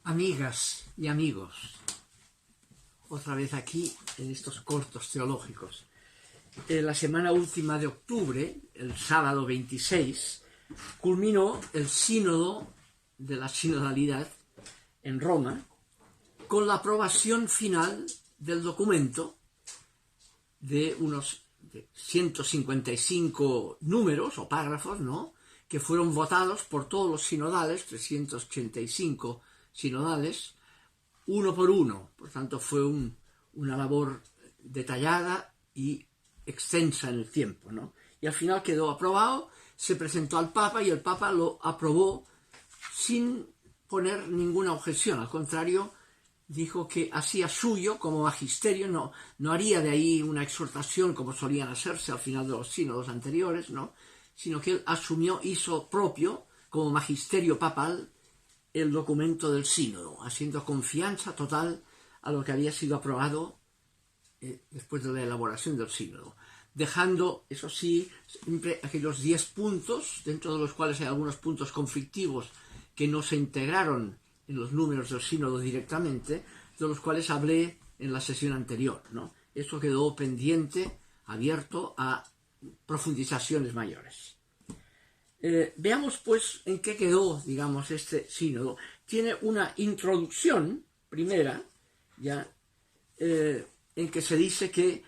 Amigas y amigos, otra vez aquí en estos cortos teológicos. La semana última de octubre, el sábado 26, culminó el sínodo de la sinodalidad en Roma con la aprobación final del documento de unos 155 números o párrafos, ¿no?, que fueron votados por todos los sinodales, 385 sinodales, uno por uno. Por tanto, fue una labor detallada y extensa en el tiempo, ¿no? Y al final quedó aprobado, se presentó al Papa y el Papa lo aprobó sin poner ninguna objeción. Al contrario, dijo que hacía suyo como magisterio, no haría de ahí una exhortación como solían hacerse al final de los sínodos anteriores, ¿no?, sino que él hizo propio como magisterio papal el documento del sínodo, haciendo confianza total a lo que había sido aprobado después de la elaboración del sínodo, dejando, eso sí, siempre aquellos 10 puntos, dentro de los cuales hay algunos puntos conflictivos que no se integraron en los números del sínodo directamente, de los cuales hablé en la sesión anterior, ¿no? Eso quedó pendiente, abierto a profundizaciones mayores. Veamos pues en qué quedó, digamos, este sínodo. Tiene una introducción primera, ya, en que se dice que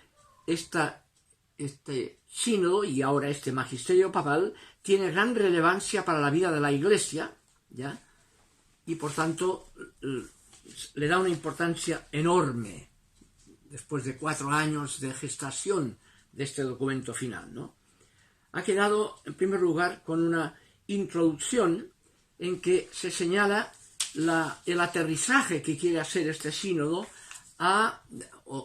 este sínodo y ahora este magisterio papal tiene gran relevancia para la vida de la Iglesia, ya, y por tanto le da una importancia enorme después de 4 años de gestación de este documento final, ¿no? Ha quedado, en primer lugar, con una introducción en que se señala el aterrizaje que quiere hacer este sínodo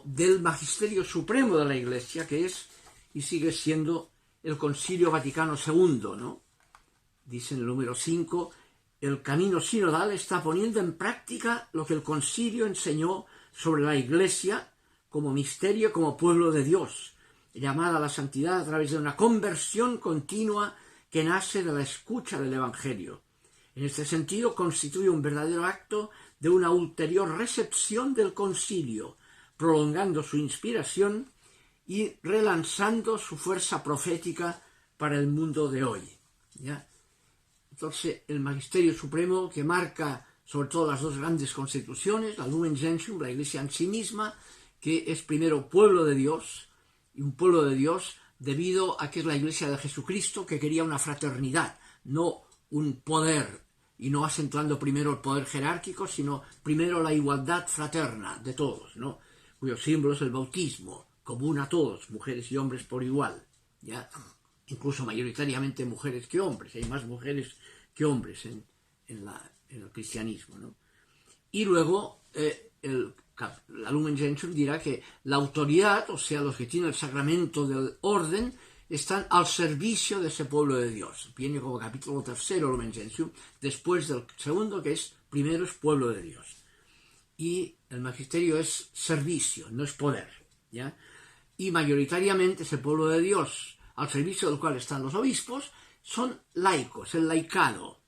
del magisterio supremo de la Iglesia, que es y sigue siendo el Concilio Vaticano II, ¿no? Dice en el número 5, el camino sinodal está poniendo en práctica lo que el concilio enseñó sobre la Iglesia como misterio, como pueblo de Dios, llamada a la santidad a través de una conversión continua que nace de la escucha del Evangelio. En este sentido, constituye un verdadero acto de una ulterior recepción del concilio, prolongando su inspiración y relanzando su fuerza profética para el mundo de hoy, ¿ya? Entonces, el Magisterio Supremo, que marca sobre todo las dos grandes constituciones, la Lumen Gentium, la Iglesia en sí misma, que es primero pueblo de Dios, y un pueblo de Dios debido a que es la Iglesia de Jesucristo, que quería una fraternidad, no un poder, y no acentuando primero el poder jerárquico, sino primero la igualdad fraterna de todos, ¿no?, cuyo símbolo es el bautismo, común a todos, mujeres y hombres por igual, ¿ya? Incluso mayoritariamente mujeres que hombres, hay más mujeres que hombres en el cristianismo, ¿no? Y luego la Lumen Gentium dirá que la autoridad, o sea, los que tienen el sacramento del orden, están al servicio de ese pueblo de Dios. Viene como capítulo 3 Lumen Gentium, después del segundo, que es primero es pueblo de Dios. Y el magisterio es servicio, no es poder, ¿ya? Y mayoritariamente ese pueblo de Dios, al servicio del cual están los obispos, son laicos, el laicado,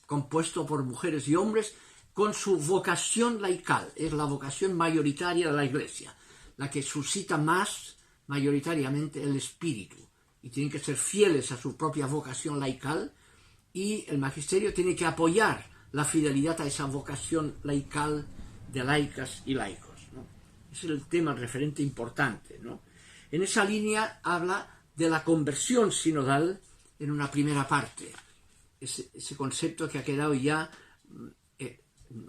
compuesto por mujeres y hombres con su vocación laical. Es la vocación mayoritaria de la Iglesia, la que suscita más mayoritariamente el espíritu, y tienen que ser fieles a su propia vocación laical, y el magisterio tiene que apoyar la fidelidad a esa vocación laical de laicas y laicos, ¿no? Ese es el tema referente importante, ¿no? En esa línea habla de la conversión sinodal en una primera parte, ese concepto que ha quedado ya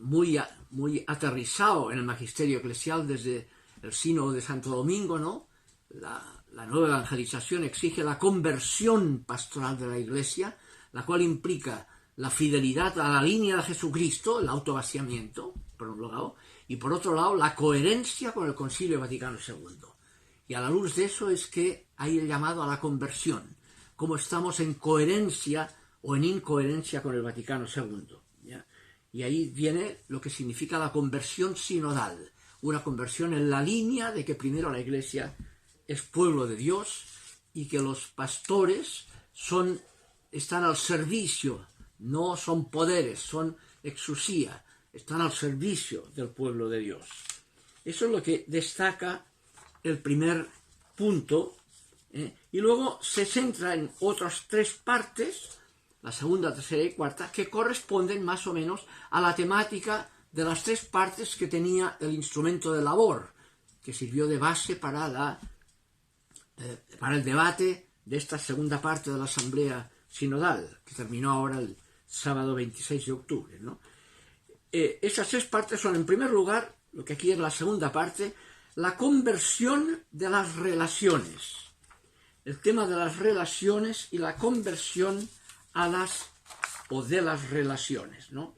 muy aterrizado en el magisterio eclesial desde el sínodo de Santo Domingo, ¿no? La nueva evangelización exige la conversión pastoral de la Iglesia, la cual implica la fidelidad a la línea de Jesucristo, el autovaciamiento, por un lado, y por otro lado la coherencia con el Concilio Vaticano II. Y a la luz de eso es que hay el llamado a la conversión, cómo estamos en coherencia o en incoherencia con el Vaticano II, ¿ya? Y ahí viene lo que significa la conversión sinodal, una conversión en la línea de que primero la Iglesia es pueblo de Dios y que los pastores están al servicio, no son poderes, son exusía, están al servicio del pueblo de Dios. Eso es lo que destaca el primer punto, y luego se centra en otras tres partes, la segunda, tercera y cuarta, que corresponden más o menos a la temática de las tres partes que tenía el instrumento de labor, que sirvió de base para el debate de esta segunda parte de la Asamblea Sinodal, que terminó ahora el sábado 26 de octubre, ¿no? Esas tres partes son, en primer lugar, lo que aquí es la segunda parte, la conversión de las relaciones. El tema de las relaciones y la conversión de las relaciones, ¿no?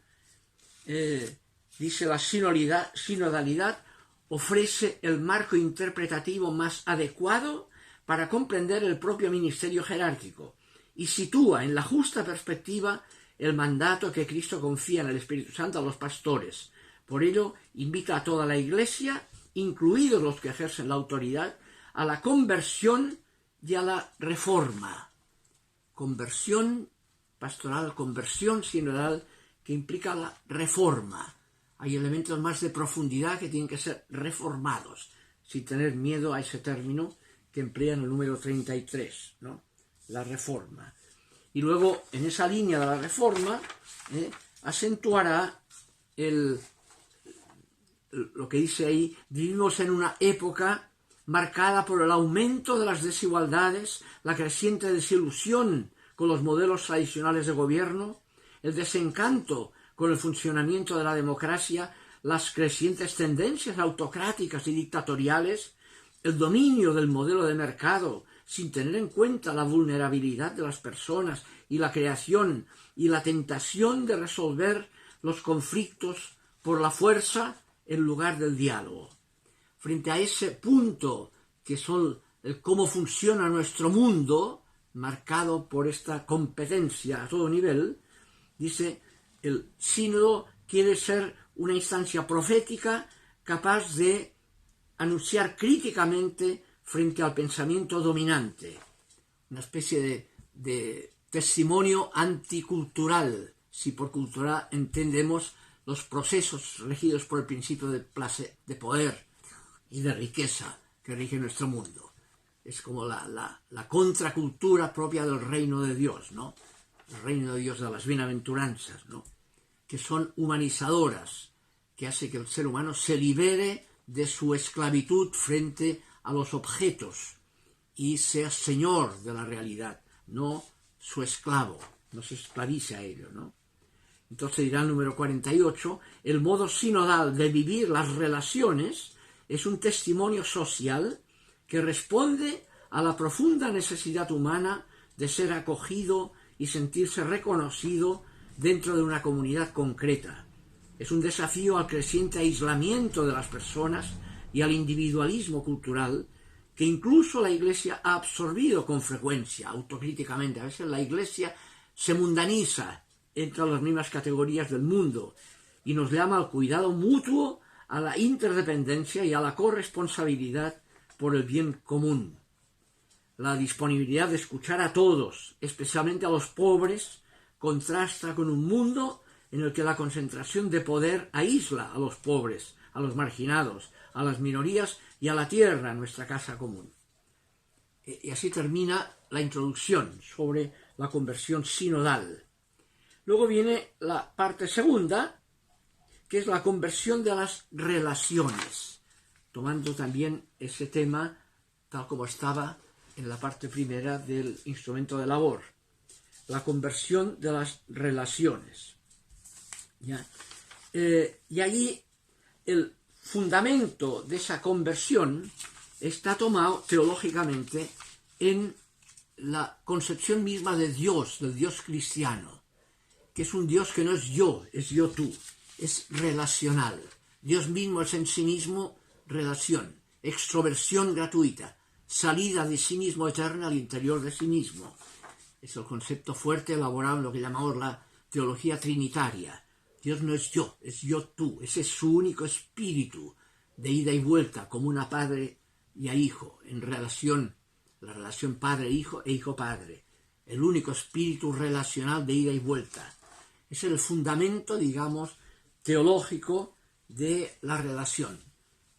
Dice la sinodalidad ofrece el marco interpretativo más adecuado para comprender el propio ministerio jerárquico y sitúa en la justa perspectiva el mandato que Cristo confía en el Espíritu Santo a los pastores. Por ello, invita a toda la Iglesia, incluidos los que ejercen la autoridad, a la conversión y a la reforma. Conversión pastoral, conversión sinodal, que implica la reforma. Hay elementos más de profundidad que tienen que ser reformados, sin tener miedo a ese término que emplea en el número 33, ¿no? La reforma. Y luego, en esa línea de la reforma, acentuará lo que dice ahí: vivimos en una época marcada por el aumento de las desigualdades, la creciente desilusión con los modelos tradicionales de gobierno, el desencanto con el funcionamiento de la democracia, las crecientes tendencias autocráticas y dictatoriales, el dominio del modelo de mercado sin tener en cuenta la vulnerabilidad de las personas y la creación y la tentación de resolver los conflictos por la fuerza en lugar del diálogo. Frente a ese punto que son el cómo funciona nuestro mundo, marcado por esta competencia a todo nivel, dice: el sínodo quiere ser una instancia profética capaz de anunciar críticamente frente al pensamiento dominante, una especie de testimonio anticultural, si por cultura entendemos los procesos regidos por el principio de poder y de riqueza que rige nuestro mundo. Es como la contracultura propia del reino de Dios, ¿no? El reino de Dios, de las bienaventuranzas, ¿no? Que son humanizadoras, que hace que el ser humano se libere de su esclavitud frente a los objetos y sea señor de la realidad, no su esclavo, no se esclavice a ello, ¿no? Entonces dirá el número 48, el modo sinodal de vivir las relaciones es un testimonio social que responde a la profunda necesidad humana de ser acogido y sentirse reconocido dentro de una comunidad concreta. Es un desafío al creciente aislamiento de las personas y al individualismo cultural que incluso la Iglesia ha absorbido con frecuencia, autocríticamente. A veces la Iglesia se mundaniza, entra en las mismas categorías del mundo y nos llama al cuidado mutuo, a la interdependencia y a la corresponsabilidad por el bien común. La disponibilidad de escuchar a todos, especialmente a los pobres, contrasta con un mundo en el que la concentración de poder aísla a los pobres, a los marginados, a las minorías y a la tierra, nuestra casa común. Y así termina la introducción sobre la conversión sinodal. Luego viene la parte segunda, que es la conversión de las relaciones, tomando también ese tema tal como estaba en la parte primera del instrumento de labor. La conversión de las relaciones. ¿Ya? Y allí el fundamento de esa conversión está tomado teológicamente en la concepción misma de Dios, del Dios cristiano, que es un Dios que no es yo tú, es relacional. Dios mismo es en sí mismo relación, extroversión gratuita, salida de sí mismo eterna al interior de sí mismo. Es el concepto fuerte elaborado en lo que llamamos la teología trinitaria. Dios no es yo tú, ese es su único espíritu de ida y vuelta, como una padre y a hijo, en relación, la relación padre-hijo e hijo-padre, el único espíritu relacional de ida y vuelta. Es el fundamento, digamos, teológico de la relación.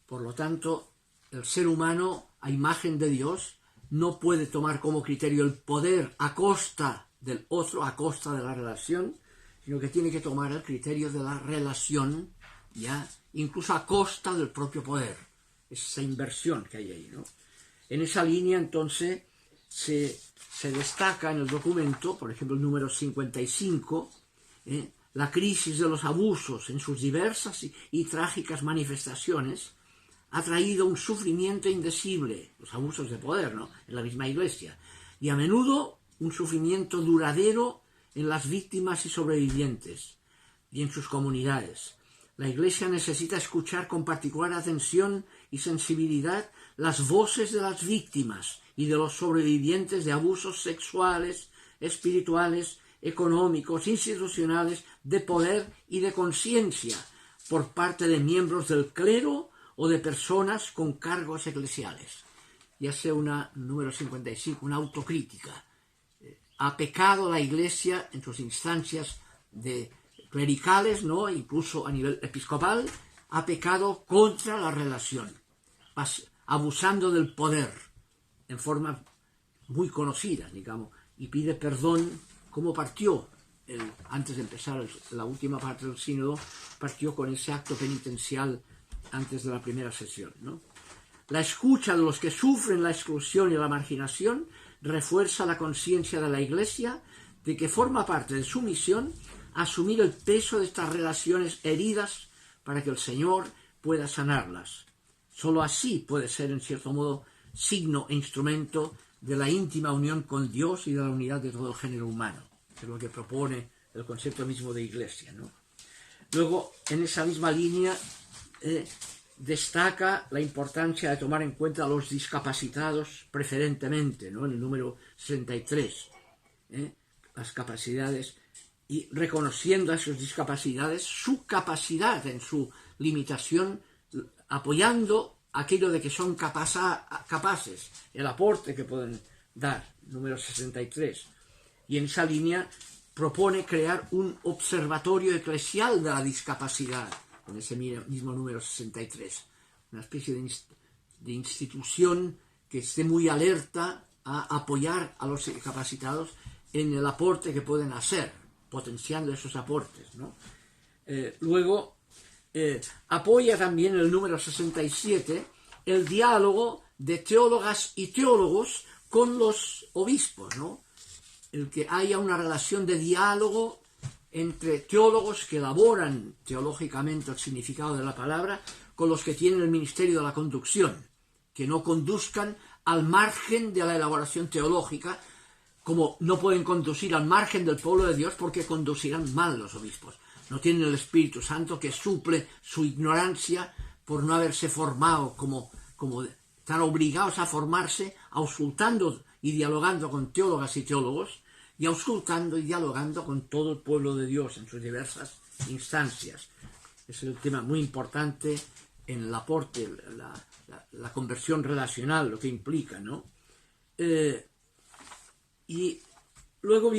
Por lo tanto, el ser humano, a imagen de Dios, no puede tomar como criterio el poder a costa del otro, a costa de la relación, sino que tiene que tomar el criterio de la relación, ya, incluso a costa del propio poder. Esa inversión que hay ahí, ¿no? En esa línea, entonces, se destaca en el documento, por ejemplo, el número 55, la crisis de los abusos en sus diversas y trágicas manifestaciones ha traído un sufrimiento indecible, los abusos de poder, ¿no?, en la misma Iglesia, y a menudo un sufrimiento duradero en las víctimas y sobrevivientes y en sus comunidades. La Iglesia necesita escuchar con particular atención y sensibilidad las voces de las víctimas y de los sobrevivientes de abusos sexuales, espirituales, económicos, institucionales, de poder y de conciencia por parte de miembros del clero o de personas con cargos eclesiales. Y hace número 55, una autocrítica. Ha pecado la Iglesia en sus instancias clericales, ¿no?, incluso a nivel episcopal, ha pecado contra la relación, abusando del poder en forma muy conocida, digamos, y pide perdón, como partió antes de empezar la última parte del sínodo, partió con ese acto penitencial antes de la primera sesión, ¿no? La escucha de los que sufren la exclusión y la marginación refuerza la conciencia de la Iglesia de que forma parte de su misión asumir el peso de estas relaciones heridas para que el Señor pueda sanarlas. Solo así puede ser, en cierto modo, signo e instrumento de la íntima unión con Dios y de la unidad de todo el género humano, que es lo que propone el concepto mismo de Iglesia, ¿no? Luego, en esa misma línea, destaca la importancia de tomar en cuenta a los discapacitados preferentemente, ¿no?, en el número 63, las capacidades, y reconociendo a sus discapacidades su capacidad en su limitación, apoyando aquello de que son capaces, el aporte que pueden dar, número 63. Y en esa línea propone crear un observatorio eclesial de la discapacidad, en ese mismo número 63, una especie de institución que esté muy alerta a apoyar a los discapacitados en el aporte que pueden hacer, potenciando esos aportes, ¿no? Luego, apoya también el número 67 el diálogo de teólogas y teólogos con los obispos, ¿no? El que haya una relación de diálogo entre teólogos que elaboran teológicamente el significado de la palabra con los que tienen el ministerio de la conducción, que no conduzcan al margen de la elaboración teológica, como no pueden conducir al margen del pueblo de Dios porque conducirán mal los obispos. No tienen el Espíritu Santo que suple su ignorancia por no haberse formado como están obligados a formarse, auscultando y dialogando con teólogas y teólogos, y auscultando y dialogando con todo el pueblo de Dios en sus diversas instancias. Es el tema muy importante en el aporte, la conversión relacional, lo que implica, ¿no? Y luego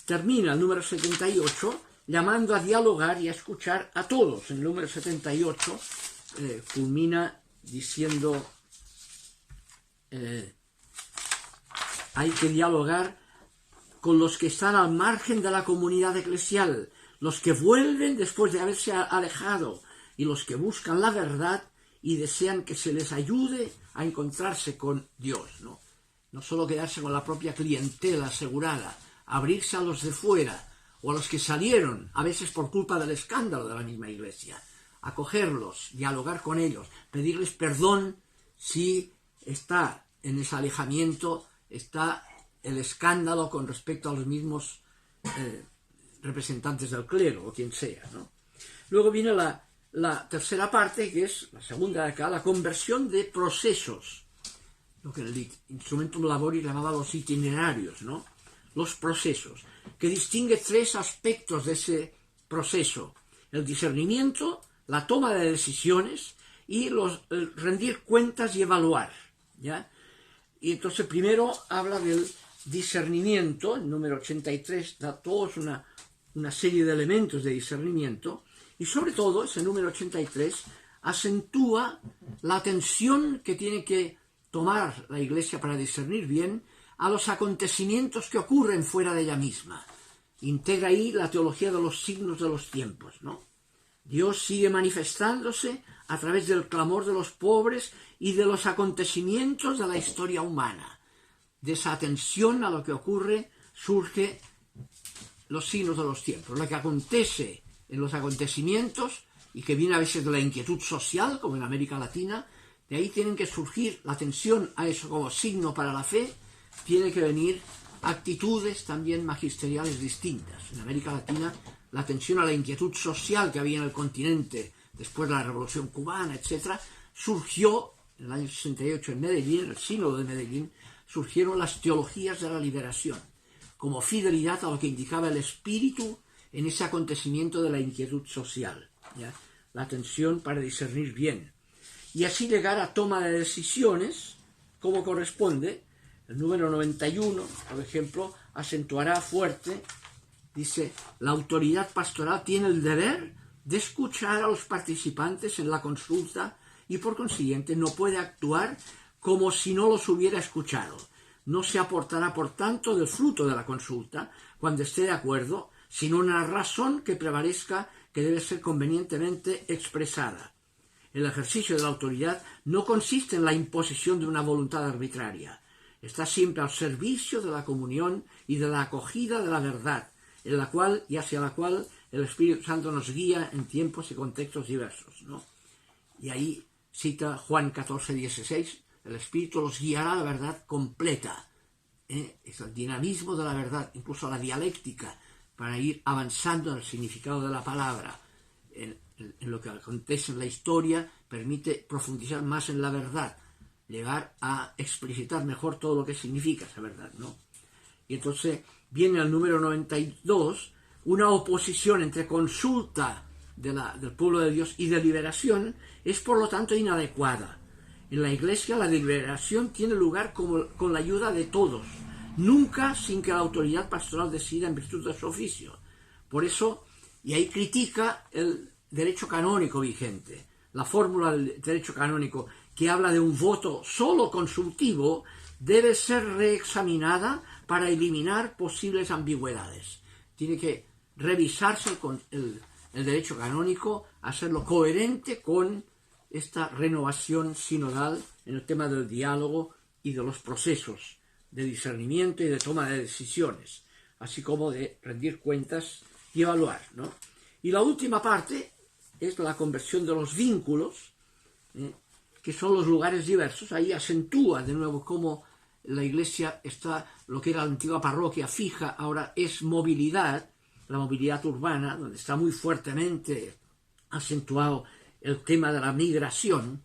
termina el número 78, llamando a dialogar y a escuchar a todos. En el número 78 culmina diciendo hay que dialogar con los que están al margen de la comunidad eclesial, los que vuelven después de haberse alejado y los que buscan la verdad y desean que se les ayude a encontrarse con Dios, ¿no? No solo quedarse con la propia clientela asegurada, abrirse a los de fuera o a los que salieron, a veces por culpa del escándalo de la misma Iglesia, acogerlos, dialogar con ellos, pedirles perdón si está en ese alejamiento, está el escándalo con respecto a los mismos representantes del clero o quien sea, ¿no? Luego viene la tercera parte, que es la segunda de acá, la conversión de procesos, lo que el Instrumentum Laboris llamaba los itinerarios, ¿no? Los procesos, que distingue tres aspectos de ese proceso: el discernimiento, la toma de decisiones y el rendir cuentas y evaluar, ¿ya? Y entonces primero habla del discernimiento, el número 83 da todos una serie de elementos de discernimiento, Y sobre todo, ese número 83 acentúa la atención que tiene que tomar la Iglesia para discernir bien a los acontecimientos que ocurren fuera de ella misma. Integra ahí la teología de los signos de los tiempos, ¿no? Dios sigue manifestándose a través del clamor de los pobres y de los acontecimientos de la historia humana. De esa atención a lo que ocurre surge los signos de los tiempos. Lo que acontece en los acontecimientos y que viene a veces de la inquietud social, como en América Latina, de ahí tienen que surgir la atención a eso como signo para la fe, tiene que venir actitudes también magisteriales distintas. En América Latina, la atención a la inquietud social que había en el continente después de la Revolución Cubana, etc., surgió en el año 68 en Medellín, en el sínodo de Medellín, surgieron las teologías de la liberación, como fidelidad a lo que indicaba el espíritu en ese acontecimiento de la inquietud social, ¿ya? La atención para discernir bien. Y así llegar a toma de decisiones, como corresponde. El número 91, por ejemplo, acentuará fuerte, dice, la autoridad pastoral tiene el deber de escuchar a los participantes en la consulta y por consiguiente no puede actuar como si no los hubiera escuchado. No se aportará, por tanto, del fruto de la consulta cuando esté de acuerdo, sino una razón que prevalezca que debe ser convenientemente expresada. El ejercicio de la autoridad no consiste en la imposición de una voluntad arbitraria. Está siempre al servicio de la comunión y de la acogida de la verdad, en la cual y hacia la cual el Espíritu Santo nos guía en tiempos y contextos diversos, ¿no? Y ahí cita Juan 14:16, el Espíritu los guiará a la verdad completa. Es el dinamismo de la verdad, incluso la dialéctica, para ir avanzando en el significado de la palabra. En lo que acontece en la historia permite profundizar más en la verdad, llegar a explicitar mejor todo lo que significa esa verdad, ¿no? Y entonces viene el número 92, una oposición entre consulta del pueblo de Dios y deliberación es por lo tanto inadecuada. En la Iglesia la deliberación tiene lugar con la ayuda de todos, nunca sin que la autoridad pastoral decida en virtud de su oficio. Por eso, y ahí critica el derecho canónico vigente, la fórmula del derecho canónico que habla de un voto solo consultivo debe ser reexaminada para eliminar posibles ambigüedades. Tiene que revisarse con el derecho canónico, hacerlo coherente con esta renovación sinodal en el tema del diálogo y de los procesos de discernimiento y de toma de decisiones, así como de rendir cuentas y evaluar, ¿no? Y la última parte es la conversión de los vínculos, que son los lugares diversos. Ahí acentúa de nuevo cómo la Iglesia está, lo que era la antigua parroquia fija, ahora es movilidad, la movilidad urbana, donde está muy fuertemente acentuado el tema de la migración,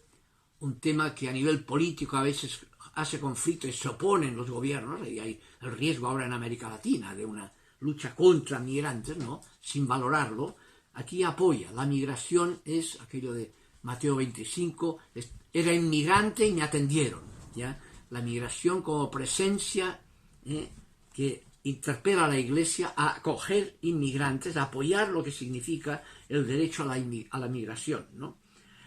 un tema que a nivel político a veces hace conflicto y se oponen los gobiernos, y hay el riesgo ahora en América Latina de una lucha contra migrantes, ¿no? Sin valorarlo. Aquí apoya, la migración es aquello de Mateo 25, era inmigrante y me atendieron, ¿ya? La migración como presencia que interpela a la Iglesia a acoger inmigrantes, a apoyar lo que significa el derecho a la migración, ¿no?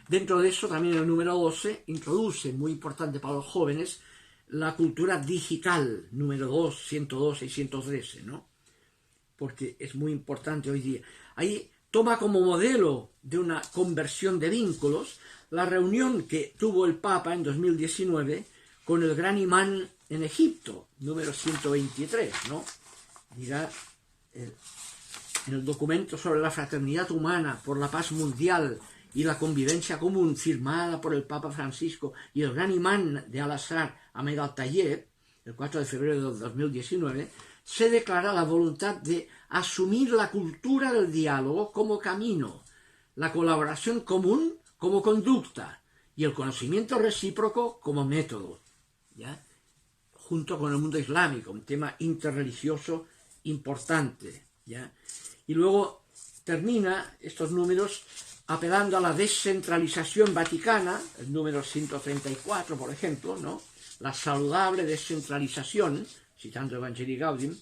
Dentro de eso también el número 12 introduce, muy importante para los jóvenes, la cultura digital, número 2, 112 y 113, ¿no? Porque es muy importante hoy día. Ahí toma como modelo de una conversión de vínculos la reunión que tuvo el Papa en 2019 con el gran imán en Egipto, número 123, ¿no? Dirá en el documento sobre la fraternidad humana por la paz mundial y la convivencia común firmada por el Papa Francisco y el gran imán de Al-Azhar, Ahmed Al-Tayeb, el 4 de febrero de 2019, se declara la voluntad de asumir la cultura del diálogo como camino, la colaboración común como conducta y el conocimiento recíproco como método, ¿ya? Junto con el mundo islámico, un tema interreligioso importante, ¿ya? Y luego termina estos números apelando a la descentralización vaticana, el número 134, por ejemplo, ¿no? La saludable descentralización, citando Evangelii Gaudium,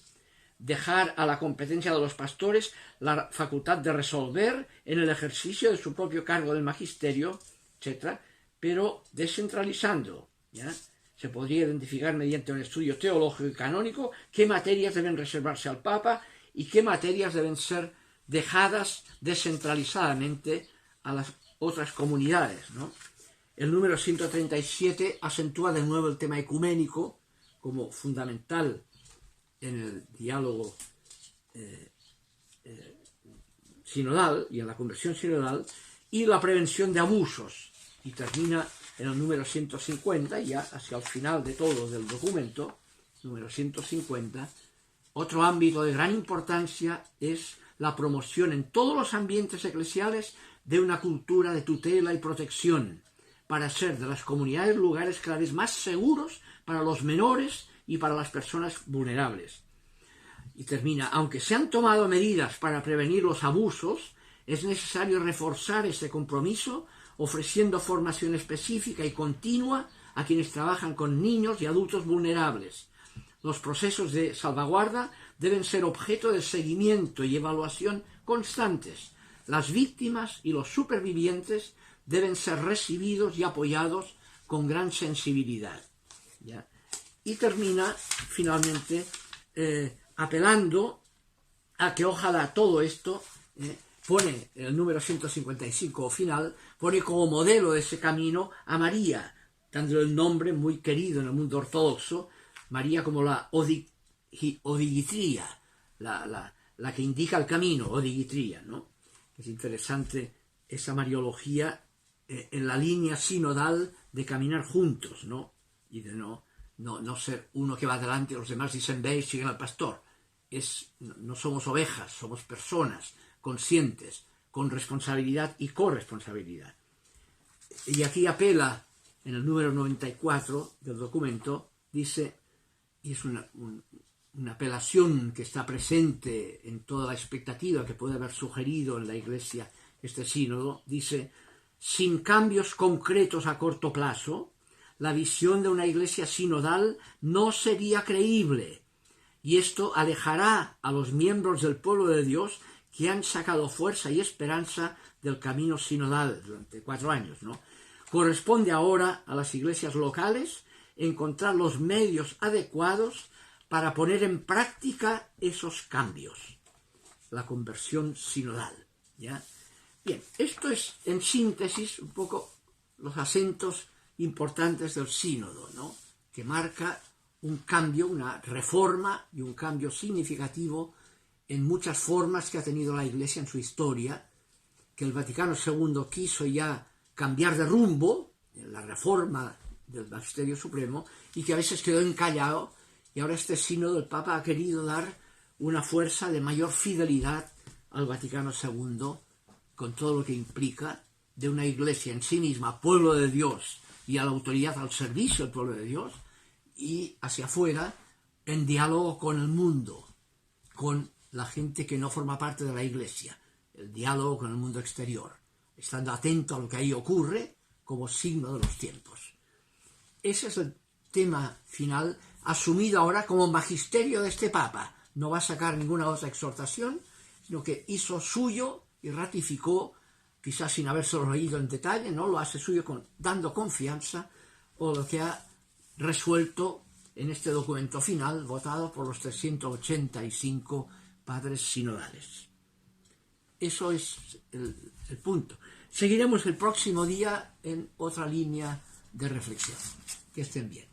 dejar a la competencia de los pastores la facultad de resolver en el ejercicio de su propio cargo del magisterio, etc., pero descentralizando, ¿ya? Se podría identificar mediante un estudio teológico y canónico qué materias deben reservarse al Papa y qué materias deben ser dejadas descentralizadamente a las otras comunidades, ¿no? El número 137 acentúa de nuevo el tema ecuménico como fundamental en el diálogo sinodal y en la conversión sinodal, y la prevención de abusos, y termina en el número 150, ya hacia el final de todo del documento, número 150. Otro ámbito de gran importancia es la promoción en todos los ambientes eclesiales de una cultura de tutela y protección, para hacer de las comunidades lugares cada vez más seguros para los menores y para las personas vulnerables. Y termina, aunque se han tomado medidas para prevenir los abusos, es necesario reforzar este compromiso ofreciendo formación específica y continua a quienes trabajan con niños y adultos vulnerables. Los procesos de salvaguarda deben ser objeto de seguimiento y evaluación constantes. Las víctimas y los supervivientes deben ser recibidos y apoyados con gran sensibilidad, ¿ya? Y termina finalmente apelando a que ojalá todo esto, pone el número 155 final, pone como modelo de ese camino a María, dándole el nombre muy querido en el mundo ortodoxo, María como la odigitría, la que indica el camino, odigitría, ¿no? Es interesante esa mariología en la línea sinodal de caminar juntos, ¿no? Y de no ser uno que va adelante y los demás dicen ve y siguen al pastor. No somos ovejas, somos personas conscientes, con responsabilidad y corresponsabilidad. Y aquí apela en el número 94 del documento, dice, y es una apelación que está presente en toda la expectativa que puede haber sugerido en la Iglesia este sínodo, dice: sin cambios concretos a corto plazo, la visión de una Iglesia sinodal no sería creíble, y esto alejará a los miembros del pueblo de Dios que han sacado fuerza y esperanza del camino sinodal durante 4 años, ¿no? Corresponde ahora a las iglesias locales encontrar los medios adecuados para poner en práctica esos cambios. La conversión sinodal, ¿ya? Bien, esto es en síntesis un poco los acentos importantes del sínodo, ¿no? Que marca un cambio, una reforma y un cambio significativo en muchas formas que ha tenido la Iglesia en su historia, que el Vaticano II quiso ya cambiar de rumbo en la reforma del Magisterio Supremo y que a veces quedó encallado, y ahora este sínodo del Papa ha querido dar una fuerza de mayor fidelidad al Vaticano II, con todo lo que implica de una Iglesia en sí misma, pueblo de Dios, y a la autoridad al servicio del pueblo de Dios, y hacia afuera en diálogo con el mundo, con la gente que no forma parte de la Iglesia, el diálogo con el mundo exterior, estando atento a lo que ahí ocurre como signo de los tiempos. Ese es el tema final, asumido ahora como magisterio de este Papa. No va a sacar ninguna otra exhortación, sino que hizo suyo y ratificó, quizás sin habérselo leído en detalle, ¿no? Lo hace suyo dando confianza, o lo que ha resuelto en este documento final, votado por los 385 padres sinodales. Eso es el punto. Seguiremos el próximo día en otra línea de reflexión. Que estén bien.